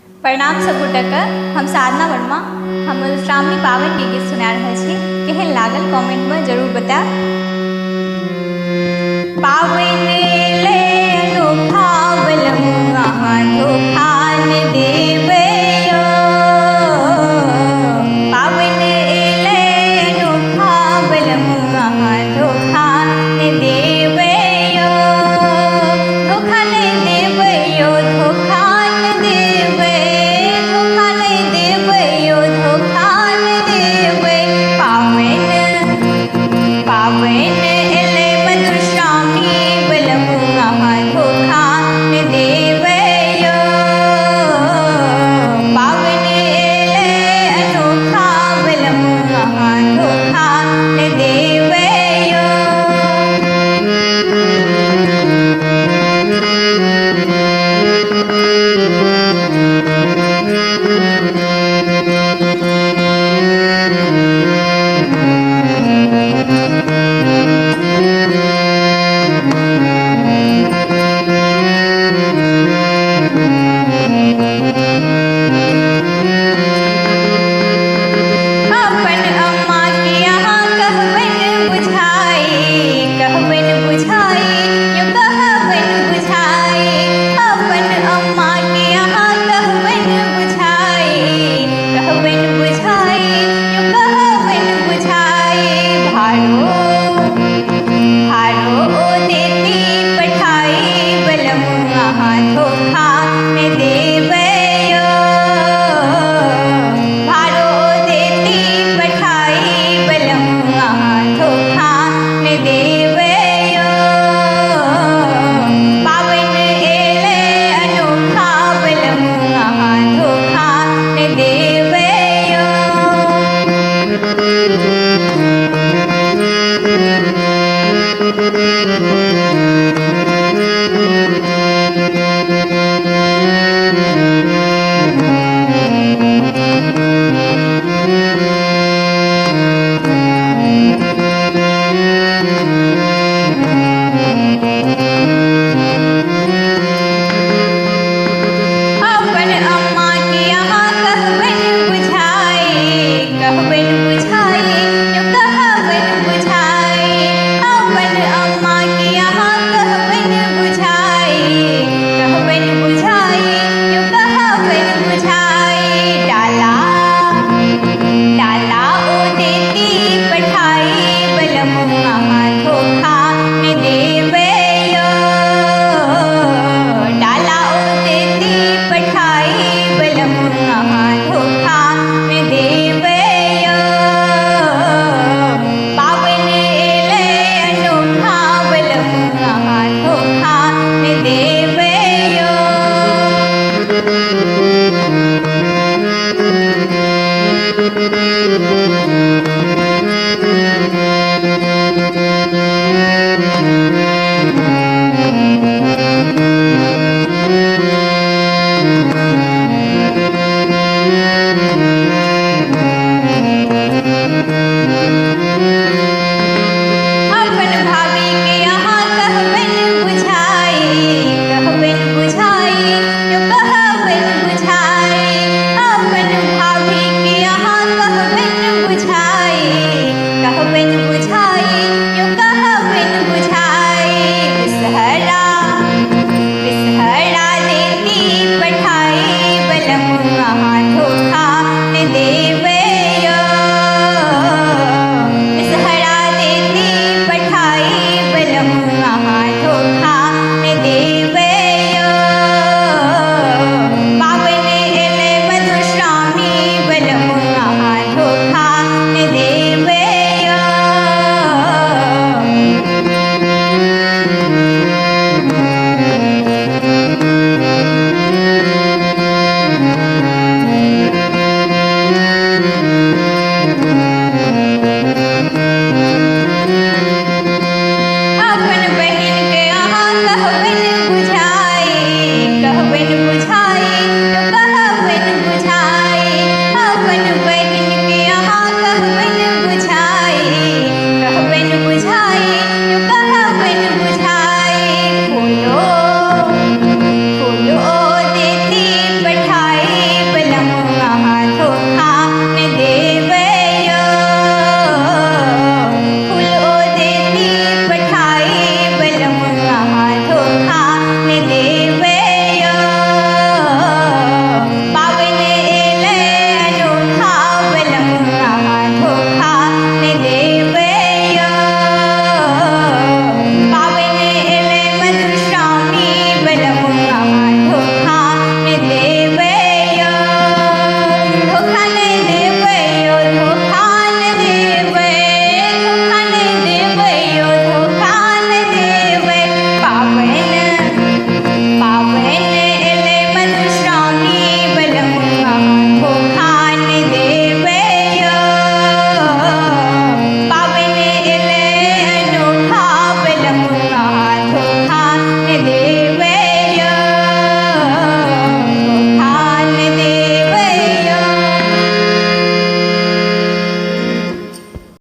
प्रणाम सब गोटे। हम साधना वर्मा। हम श्रावणी पावन के गीत सुना रहे छी। केहन लागल कमेंट में जरूर बताएं। पावन ले अनोखा बलमुआ धोखा न देवे यो। पावन ले अनोखा बलमुआ धोखा न देवे यो। धोखा न देवे यो, धोखा न देवे, धोखा न देवे यो, धोखा न देवे। पावन पावन ले मधुर श्रावणी बलमुआ धोखा न देवे यो। पावन ले अनोखा बलमुआ धोखा न देवे यो। अपन अम्मा के यहाँ कहबन बुझाई, कहबन बुझाई, यो कहबन बुझाई। अपन अम्मा के यहाँ कहबन बुझाई, कहबन बुझाई, यो कहबन बुझाई। भाड़ो भाड़ो देती पठाई बलमुआ धोखा न देवे यो। भाड़ो देती पठाई बलमुआ धोखा न देवे यो। पावन एले अनोखा बलमुआ धोखा न देवे यो। अपन अम्मा के यहाँ कहबन बुझाई, कहबन बुझाई, यो कहबन बुझाई। अपन अम्मा के यहाँ कहबन बुझाई, कहबन बुझाई, यो कहबन बुझाई। डाला डाला ओ देती पठाई बलमुआ धोखा न देवे यो। डाला ओ देती पठाई बलमुआ धोखा न देवे यो। पावन ले अनोखा बलमुआ धोखा न देवे यो।